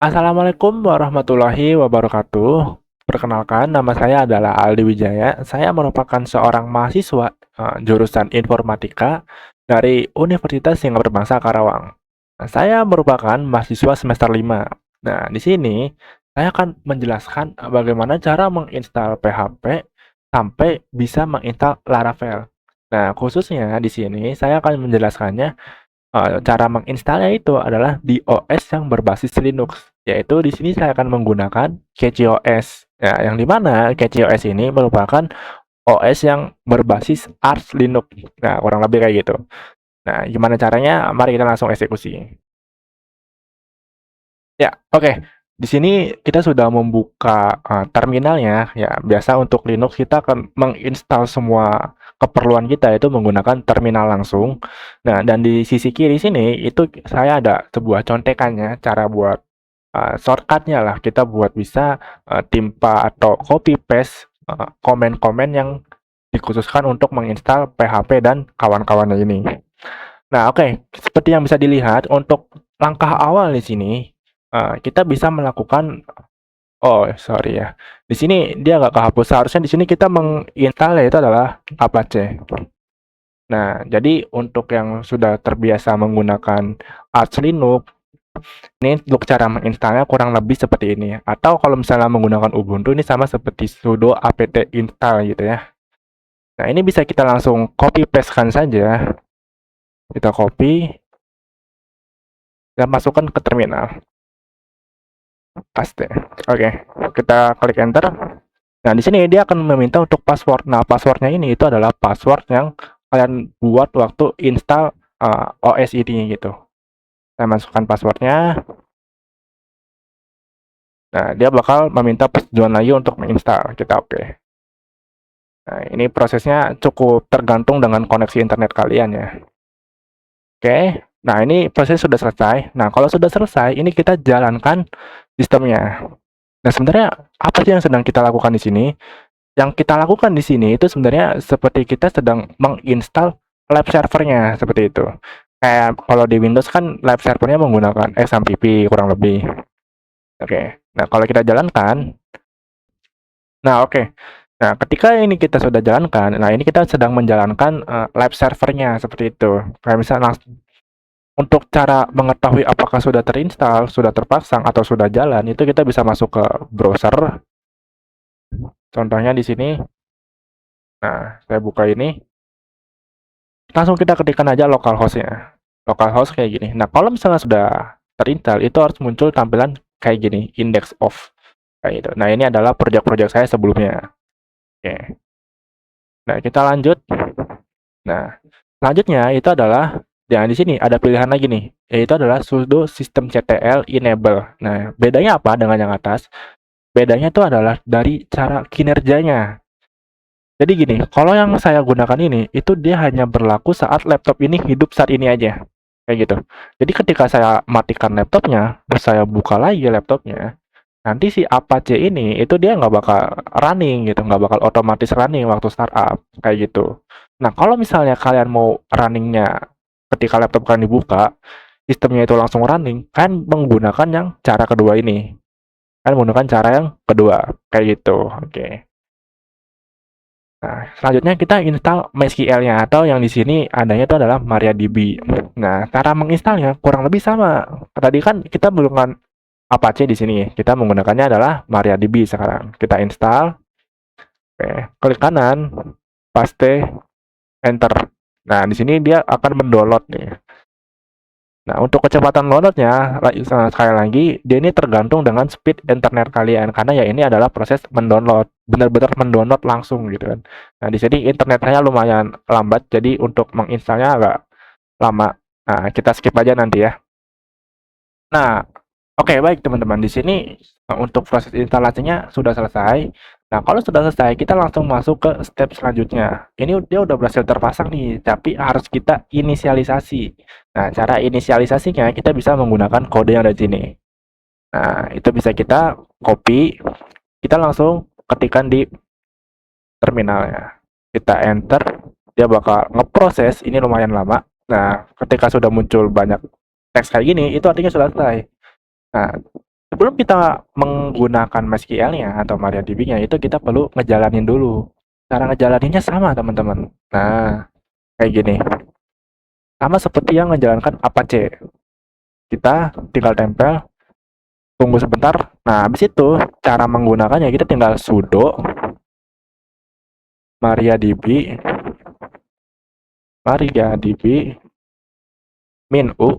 Assalamualaikum warahmatullahi wabarakatuh. Perkenalkan, nama saya adalah Aldi Wijaya. Saya merupakan seorang mahasiswa jurusan Informatika dari Universitas Singapura Bangsa Karawang. Nah, saya merupakan mahasiswa semester 5. Nah, di sini saya akan menjelaskan bagaimana cara menginstal PHP sampai bisa menginstal Laravel. Nah, khususnya di sini saya akan menjelaskannya. Cara menginstalnya itu adalah di OS yang berbasis Linux, yaitu di sini saya akan menggunakan CentOS. Ya, yang di mana CentOS ini merupakan OS yang berbasis Arch Linux. Nah, kurang lebih kayak gitu. Nah, gimana caranya? Mari kita langsung eksekusi. Ya, oke. Di sini kita sudah membuka terminalnya. Ya, biasa untuk Linux kita akan menginstal semua keperluan kita itu menggunakan terminal langsung. Nah, dan di sisi kiri sini itu saya ada sebuah contekannya cara buat shortcutnya lah. Kita buat bisa timpa atau copy paste komen-komen yang dikhususkan untuk menginstal PHP dan kawan-kawannya ini. Nah, oke, seperti yang bisa dilihat untuk langkah awal di sini, kita bisa melakukan oh, sorry ya. Di sini dia nggak kehapus, seharusnya di sini kita menginstal yaitu adalah Apache. Nah, jadi untuk yang sudah terbiasa menggunakan Arch Linux, ini untuk cara menginstalnya kurang lebih seperti ini. Atau kalau misalnya menggunakan Ubuntu, ini sama seperti sudo apt install gitu ya. Nah, ini bisa kita langsung copy paste-kan saja. Kita copy dan masukkan ke terminal. Paste. Oke, kita klik enter. Nah, di sini dia akan meminta untuk password. Nah, passwordnya ini itu adalah password yang kalian buat waktu install OS ini gitu. Saya masukkan passwordnya. Nah, dia bakal meminta persetujuan lagi untuk menginstal. Kita oke. Nah, ini prosesnya cukup tergantung dengan koneksi internet kalian ya. Oke. Nah, ini proses sudah selesai. Nah, kalau sudah selesai, ini kita jalankan sistemnya. Nah, sebenarnya apa sih yang sedang kita lakukan di sini? Yang kita lakukan di sini itu sebenarnya seperti kita sedang menginstal live servernya seperti itu. Kayak kalau di Windows kan live servernya menggunakan XAMPP kurang lebih. Oke. Nah, kalau kita jalankan, nah oke. Nah, ketika ini kita sudah jalankan, nah ini kita sedang menjalankan live servernya seperti itu. Kayak misalnya untuk cara mengetahui apakah sudah terinstall, sudah terpasang atau sudah jalan, itu kita bisa masuk ke browser. Contohnya di sini. Nah, saya buka ini. Langsung kita ketikkan aja localhost-nya. Localhost kayak gini. Nah, kalau misalnya sudah terinstall, itu harus muncul tampilan kayak gini, index of kayak gitu. Nah, ini adalah project-project saya sebelumnya. Oke. Nah, kita lanjut. Nah, selanjutnya itu adalah yang di sini ada pilihan lagi nih, yaitu adalah sudo systemctl enable. Nah, bedanya apa dengan yang atas? Bedanya itu adalah dari cara kinerjanya. Jadi gini, kalau yang saya gunakan ini, itu dia hanya berlaku saat laptop ini hidup saat ini aja. Kayak gitu. Jadi ketika saya matikan laptopnya, terus saya buka lagi laptopnya, nanti si Apache ini, itu dia nggak bakal running gitu, nggak bakal otomatis running waktu startup, kayak gitu. Nah, kalau misalnya kalian mau runningnya ketika laptop kalian dibuka, sistemnya itu langsung running, kan menggunakan yang cara kedua ini. Kan menggunakan cara yang kedua, kayak gitu. Oke. Nah, selanjutnya kita install MySQL-nya atau yang di sini adanya itu adalah MariaDB. Nah, cara menginstalnya kurang lebih sama. Tadi kan kita menggunakan Apache di sini. Kita menggunakannya adalah MariaDB sekarang. Kita install. Oke, klik kanan, paste, enter. Nah, di sini dia akan mendownload nih. Nah, untuk kecepatan downloadnya, sekali lagi, dia ini tergantung dengan speed internet kalian. Karena ya ini adalah proses mendownload, benar-benar mendownload langsung gitu kan. Nah, di sini internet saya lumayan lambat, jadi untuk menginstalnya agak lama. Nah, kita skip aja nanti ya. Nah, oke, baik teman-teman. Di sini untuk proses instalasinya sudah selesai. Nah, kalau sudah selesai, kita langsung masuk ke step selanjutnya. Ini dia udah berhasil terpasang nih, tapi harus kita inisialisasi. Nah, cara inisialisasinya kita bisa menggunakan kode yang ada di sini. Nah, itu bisa kita copy, kita langsung ketikkan di terminalnya. Kita enter, dia bakal ngeproses, ini lumayan lama. Nah, ketika sudah muncul banyak teks kayak gini, itu artinya sudah selesai. Nah, Sebelum kita menggunakan MySQL-nya atau MariaDB-nya, itu kita perlu ngejalanin dulu. Cara ngejalaninnya sama, teman-teman. Nah, kayak gini. Sama seperti yang menjalankan Apache. Kita tinggal tempel, tunggu sebentar. Nah, habis itu cara menggunakannya kita tinggal sudo MariaDB min u.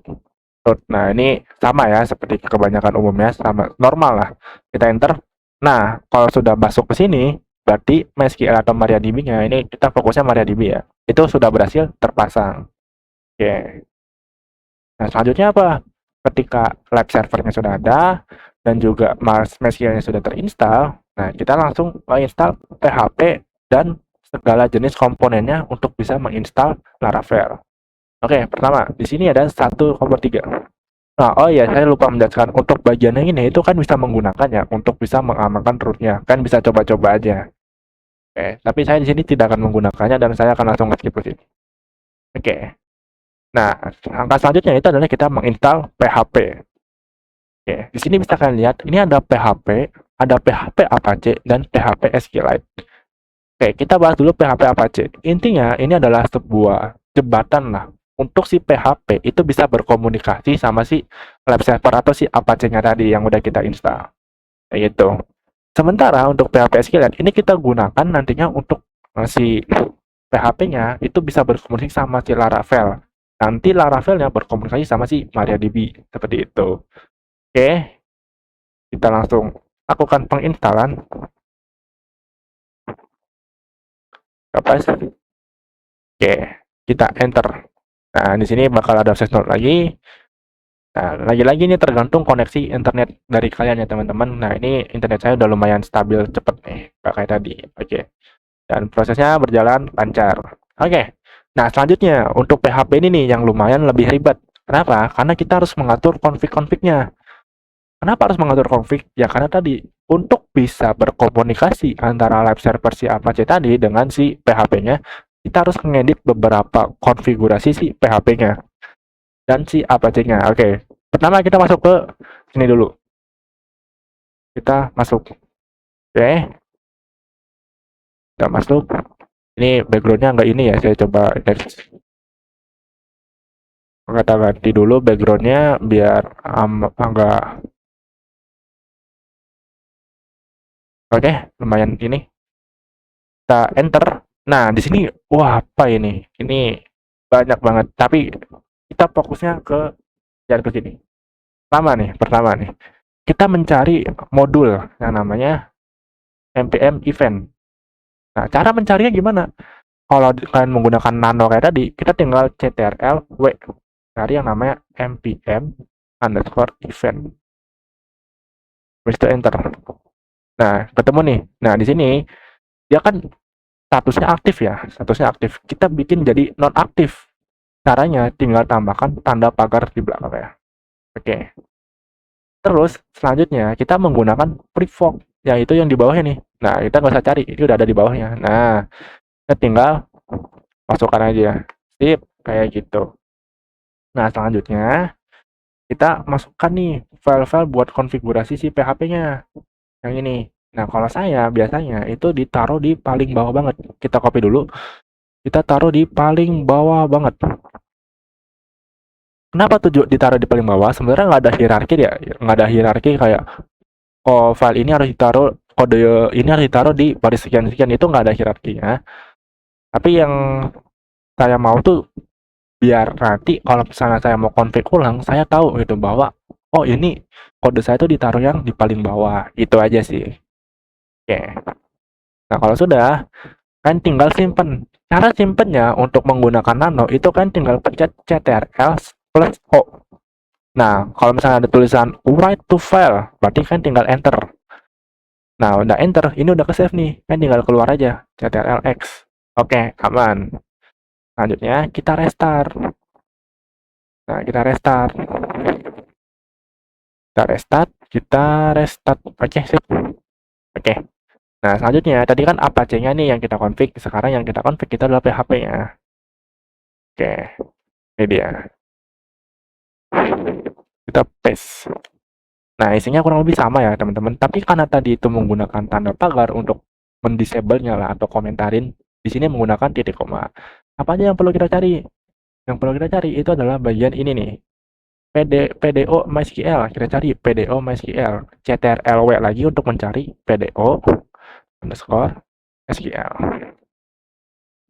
Nah, ini sama ya seperti kebanyakan umumnya, sama normal lah. Kita enter. Nah, kalau sudah masuk ke sini, berarti MySQL atau MariaDB-nya ini kita fokusnya MariaDB ya. Itu sudah berhasil terpasang. Oke. Nah, selanjutnya apa? Ketika live servernya sudah ada dan juga MySQL-nya sudah terinstall, nah kita langsung menginstal PHP dan segala jenis komponennya untuk bisa menginstal Laravel. Oke, pertama, di sini ada 1,3. Nah, oh iya, saya lupa menjelaskan untuk bagian yang ini itu kan bisa menggunakannya untuk bisa mengamankan rootnya, kan bisa coba-coba aja. Oke, tapi saya di sini tidak akan menggunakannya dan saya akan langsung skip ke sini. Oke. Nah, langkah selanjutnya itu adalah kita menginstal PHP. Oke, di sini bisa kalian lihat, ini ada PHP Apache, dan PHP SQLite. Oke, kita bahas dulu PHP Apache. Intinya, ini adalah sebuah jembatan lah untuk si PHP itu bisa berkomunikasi sama si live server atau si Apache-nya tadi yang udah kita install. Kayak gitu. Sementara untuk PHP SQLite, ini kita gunakan nantinya untuk si PHP-nya itu bisa berkomunikasi sama si Laravel. Nanti Laravelnya berkomunikasi sama si MariaDB. Seperti itu. Oke, kita langsung lakukan penginstalan. Oke, kita enter. Nah, di sini bakal ada access node lagi. Nah, lagi-lagi ini tergantung koneksi internet dari kalian ya, teman-teman. Nah, ini internet saya udah lumayan stabil, cepet nih, nggak kayak tadi. Oke, dan prosesnya berjalan lancar. Oke, nah selanjutnya untuk PHP ini nih yang lumayan lebih ribet. Kenapa? Karena kita harus mengatur config-config-nya. Kenapa harus mengatur config? Ya karena tadi untuk bisa berkomunikasi antara live server si Apache tadi dengan si PHP-nya, kita harus mengedit beberapa konfigurasi si PHP-nya dan si Apache-nya. Oke, pertama kita masuk ke sini dulu. Kita masuk. Oke, kita masuk. Ini background-nya nggak ini ya, saya coba kata ganti dulu background-nya biar agak. Oke, lumayan ini. Kita enter. Nah, di sini wah apa ini? Ini banyak banget. Tapi kita fokusnya ke jalan ke sini. Pertama nih. Kita mencari modul yang namanya npm event. Nah, cara mencarinya gimana? Kalau kalian menggunakan nano kayak tadi, kita tinggal ctrl w cari yang namanya npm underscore event. Habis itu enter. Nah, ketemu nih. Nah, di sini dia kan statusnya aktif ya, statusnya aktif. Kita bikin jadi non aktif. Caranya tinggal tambahkan tanda pagar di belakangnya. Oke. Terus selanjutnya kita menggunakan prefog, yaitu yang di bawahnya nih. Nah, kita nggak usah cari, ini udah ada di bawahnya. Nah, kita tinggal masukkan aja. Sip, kayak gitu. Nah, selanjutnya kita masukkan nih file-file buat konfigurasi si PHP-nya. Yang ini. Nah, kalau saya biasanya itu ditaruh di paling bawah banget. Kita copy dulu. Kita taruh di paling bawah banget. Kenapa tuh ditaruh di paling bawah? Sebenarnya nggak ada hierarki ya, nggak ada hierarki kayak oh file ini harus ditaruh, kode ini harus ditaruh di baris sekian-sekian, itu nggak ada hierarkinya. Tapi yang saya mau tuh biar nanti kalau misalnya saya mau config ulang, saya tahu gitu bahwa oh ini kode saya tuh ditaruh yang di paling bawah. Itu aja sih. Oke. Nah kalau sudah, kan tinggal simpen. Cara simpennya untuk menggunakan nano itu kan tinggal pencet ctrl plus o. Nah, kalau misalnya ada tulisan write to file, berarti kan tinggal enter. Nah, udah enter, ini udah ke save nih, kan tinggal keluar aja, ctrl-x. Oke, aman. Selanjutnya kita restart. Nah, kita restart. Kita restart. Oke, sip. Oke. Nah, selanjutnya tadi kan Apache-nya nih yang kita config, sekarang yang kita config kita adalah PHP-nya. Oke, ini dia. Kita paste. Nah, isinya kurang lebih sama ya, teman-teman. Tapi karena tadi itu menggunakan tanda pagar untuk mendisable-nya lah atau komentarin, di sini menggunakan titik koma. Apa aja yang perlu kita cari? Yang perlu kita cari itu adalah bagian ini nih. PDO MySQL. Kita cari PDO MySQL. CTRL-W lagi untuk mencari PDO underscore SQL.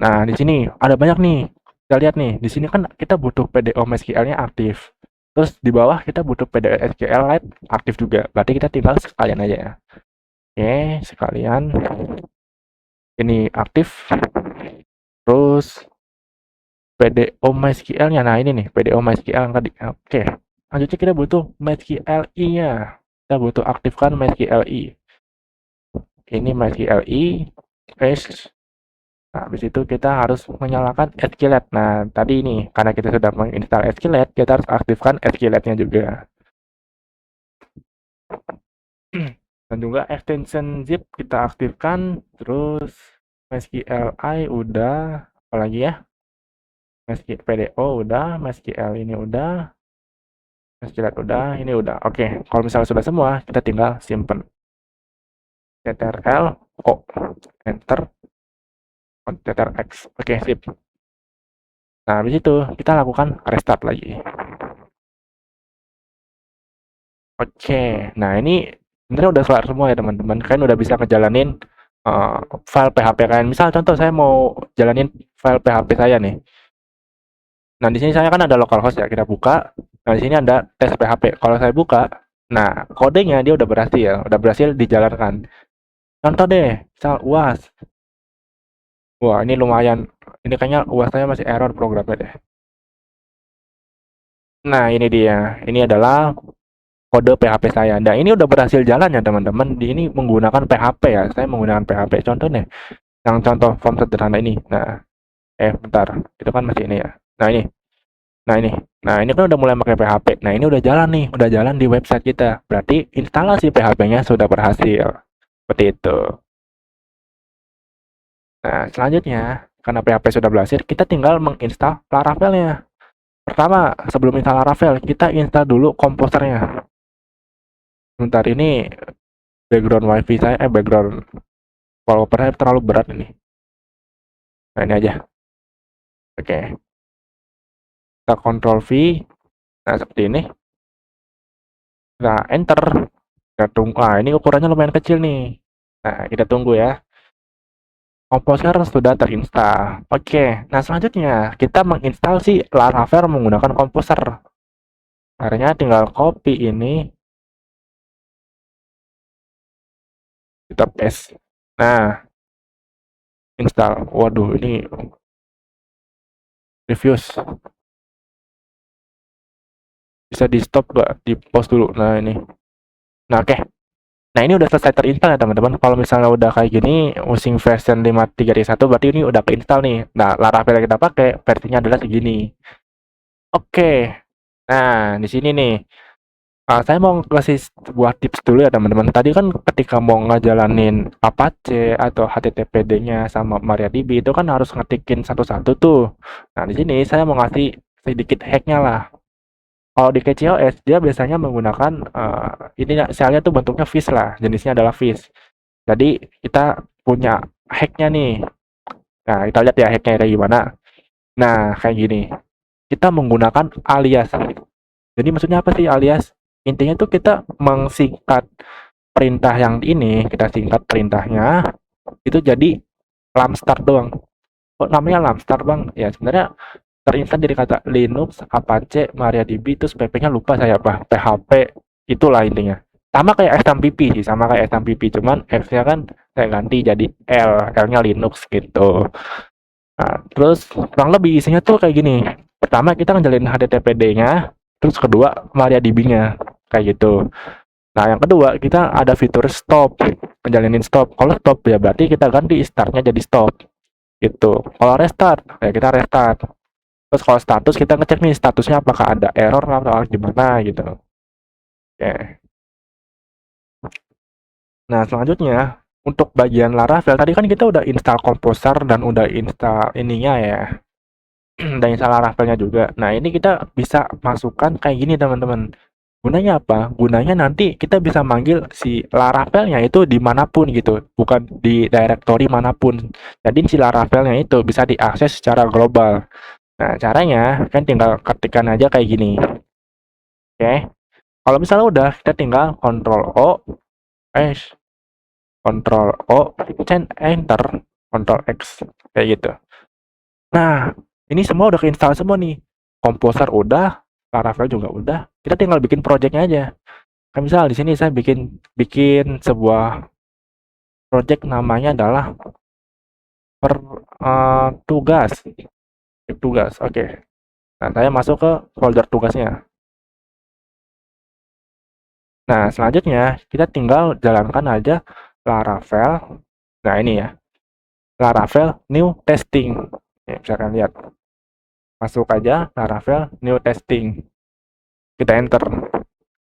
Nah, di sini ada banyak nih. Kita lihat nih, di sini kan kita butuh PDO MySQL-nya aktif. Terus di bawah kita butuh PDO SQLite aktif juga. Berarti kita tinggal sekalian aja ya. Oke, sekalian ini aktif. Terus PDO MySQL-nya. Nah, ini nih PDO MySQL yang tadi. Oke. Selanjutnya kita butuh MySQLi-nya. Kita butuh aktifkan MySQLi. Ini MySQLi. Paste. Nah, habis itu kita harus menyalakan SQLite. Nah, tadi ini karena kita sudah menginstal SQLite, kita harus aktifkan SQLite-nya juga. Dan juga extension zip kita aktifkan. Terus MySQLi udah, apalagi ya? MySQL PDO udah, MySQL ini udah, SQLite udah, ini udah. Oke, kalau misalnya sudah semua, kita tinggal simpen. CTRL O, enter, CTRL X. Oke, sip. Nah, habis itu kita lakukan restart lagi. Oke, nah ini sebenarnya udah kelar semua ya teman-teman. Kalian udah bisa ngejalanin file PHP kalian. Misal contoh saya mau jalanin file PHP saya nih. Nah, di sini saya kan ada localhost ya, kita buka. Nah, di sini ada tes PHP. Kalau saya buka, nah kodenya dia udah berhasil dijalankan. Contoh deh, misal UAS. Wah, ini lumayan. Ini kayaknya UAS saya masih error programnya deh. Nah, ini dia. Ini adalah kode PHP saya. Nah, ini udah berhasil jalan ya teman-teman. Ini menggunakan PHP ya. Saya menggunakan PHP. Contoh nih, yang contoh form sederhana ini. Nah, bentar. Itu kan masih ini ya. Nah, ini. Nah, ini. Nah, ini kan udah mulai pakai PHP. Nah, ini udah jalan nih. Udah jalan di website kita. Berarti instalasi PHP-nya sudah berhasil. Seperti itu. Nah, selanjutnya, karena PHP sudah berhasil, kita tinggal menginstal Laravel-nya. Pertama, sebelum install Laravel, kita install dulu komposernya. Sebentar, ini background wifi saya, background wallpaper saya terlalu berat ini. Nah, ini aja. Oke. Kita Ctrl V. Nah, seperti ini. Kita enter. Kita tunggu. Ah, ini ukurannya lumayan kecil nih. Nah, kita tunggu ya. Komposer sudah terinstall. Oke. Nah, selanjutnya kita menginstal si Laravel menggunakan komposer. Caranya tinggal copy ini. Kita paste. Nah, install. Waduh, ini reviews. Bisa di stop gak? Di pause dulu. Nah, ini. Nah, oke. Nah, ini udah selesai terinstall ya teman-teman. Kalau misalnya udah kayak gini, using version 5.3.1 berarti ini udah keinstall nih. Nah, Laravel yang kita pakai versinya adalah segini. Oke. Nah, di sini nih. Saya mau kasih sebuah tips dulu ya teman-teman. Tadi kan ketika mau ngejalanin Apache atau HTTPD-nya sama MariaDB itu kan harus ngetikin satu-satu tuh. Nah, di sini saya mau ngasih sedikit hack-nya lah. Kalau di KCOS dia biasanya menggunakan ini selnya tuh bentuknya fish lah, jenisnya adalah fish. Jadi kita punya hacknya nih. Nah, kita lihat ya hacknya kayak gimana. Nah, kayak gini. Kita menggunakan alias. Jadi maksudnya apa sih alias? Intinya tuh kita mengsingkat perintah yang ini, kita singkat perintahnya itu jadi lamstart doang. Kok namanya lamstart bang? Ya sebenarnya terinstall dari kata Linux, Apache, MariaDB, terus PP-nya lupa saya apa, PHP, itulah intinya. Sama kayak SMPP sih, sama kayak SMPP, cuman X-nya kan saya ganti jadi L-nya Linux gitu. Nah, terus kurang lebih isinya tuh kayak gini. Pertama kita ngejalin HTTPD-nya, terus kedua MariaDB-nya, kayak gitu. Nah, yang kedua kita ada fitur stop, menjalinin stop. Kalau stop ya berarti kita ganti start-nya jadi stop, gitu. Kalau restart, ya kita restart. Terus kalau status kita ngecek nih statusnya apakah ada error atau gimana gitu. Oke. Nah, selanjutnya untuk bagian Laravel tadi kan kita udah install Composer dan udah install ininya ya. Udah install Laravelnya juga. Nah, ini kita bisa masukkan kayak gini teman-teman. Gunanya apa? Gunanya nanti kita bisa manggil si Laravelnya itu dimanapun gitu, bukan di directory manapun. Jadi si Laravelnya itu bisa diakses secara global. Nah, caranya kan tinggal ketikkan aja kayak gini. Oke. Kalau misalnya udah, kita tinggal eh, Ctrl O, Enter, Ctrl X, kayak gitu. Nah, ini semua udah keinstall semua nih. Composer udah, Laravel juga udah. Kita tinggal bikin projectnya aja. Kan misal di sini saya bikin bikin sebuah project namanya adalah tugas. Tugas. Oke. Nah, saya masuk ke folder tugasnya. Nah, selanjutnya kita tinggal jalankan aja Laravel. Nah, ini ya. Laravel new testing. Ya, bisa kalian lihat. Masuk aja Laravel new testing. Kita enter.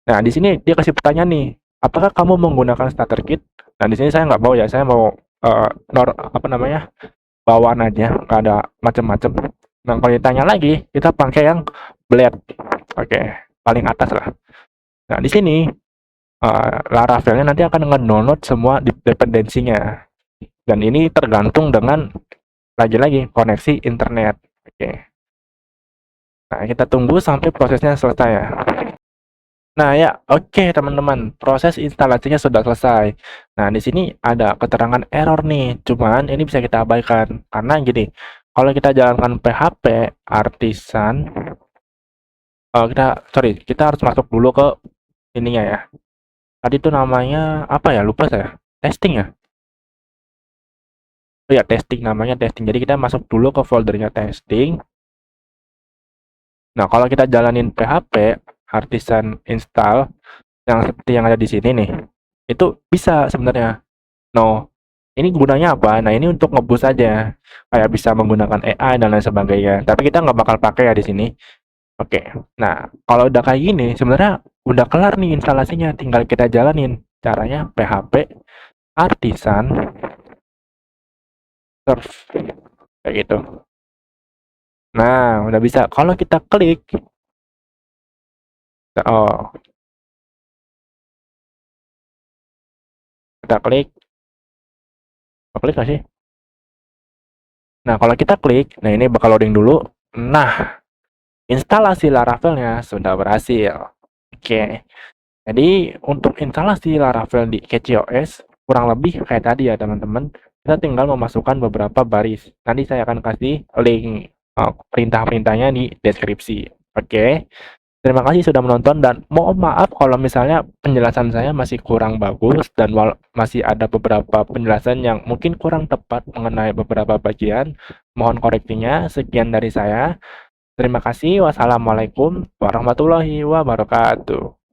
Nah, di sini dia kasih pertanyaan nih. Apakah kamu menggunakan starter kit? Nah, di sini saya nggak mau ya. Saya mau apa namanya? Bawaan aja, nggak ada macam-macam. Nah, kalau ditanya lagi, kita pakai yang blade. Oke, paling atas lah. Nah, di sini Laravelnya nanti akan nge-download semua dependensinya. Dan ini tergantung dengan lagi-lagi koneksi internet. Oke. Nah, kita tunggu sampai prosesnya selesai ya. Nah, ya, oke teman-teman, proses instalasinya sudah selesai. Nah, di sini ada keterangan error nih, cuman ini bisa kita abaikan karena gini, kalau kita jalankan PHP artisan, kita harus masuk dulu ke ininya ya. Tadi itu namanya apa ya? Lupa saya. Testing ya? Oh ya, testing namanya testing. Jadi kita masuk dulu ke foldernya testing. Nah, kalau kita jalanin PHP artisan install yang seperti yang ada di sini nih, itu bisa sebenarnya. No, ini gunanya apa? Nah, ini untuk ngebus aja, kayak bisa menggunakan AI dan lain sebagainya. Tapi kita nggak bakal pakai ya di sini. Oke, nah kalau udah kayak gini, sebenarnya udah kelar nih instalasinya. Tinggal kita jalanin. Caranya PHP artisan serve kayak gitu. Nah, udah bisa. Kalau kita klik, oh, kita klik nggak sih? Nah, kalau kita klik, nah ini bakal loading dulu. Nah, instalasi Laravelnya sudah berhasil. Oke. Jadi untuk instalasi Laravel di CatchyOS kurang lebih kayak tadi ya teman-teman. Kita tinggal memasukkan beberapa baris. Nanti saya akan kasih link perintah-perintahnya di deskripsi. Oke. Terima kasih sudah menonton dan mohon maaf kalau misalnya penjelasan saya masih kurang bagus dan masih ada beberapa penjelasan yang mungkin kurang tepat mengenai beberapa bagian. Mohon koreksinya. Sekian dari saya. Terima kasih. Wassalamualaikum warahmatullahi wabarakatuh.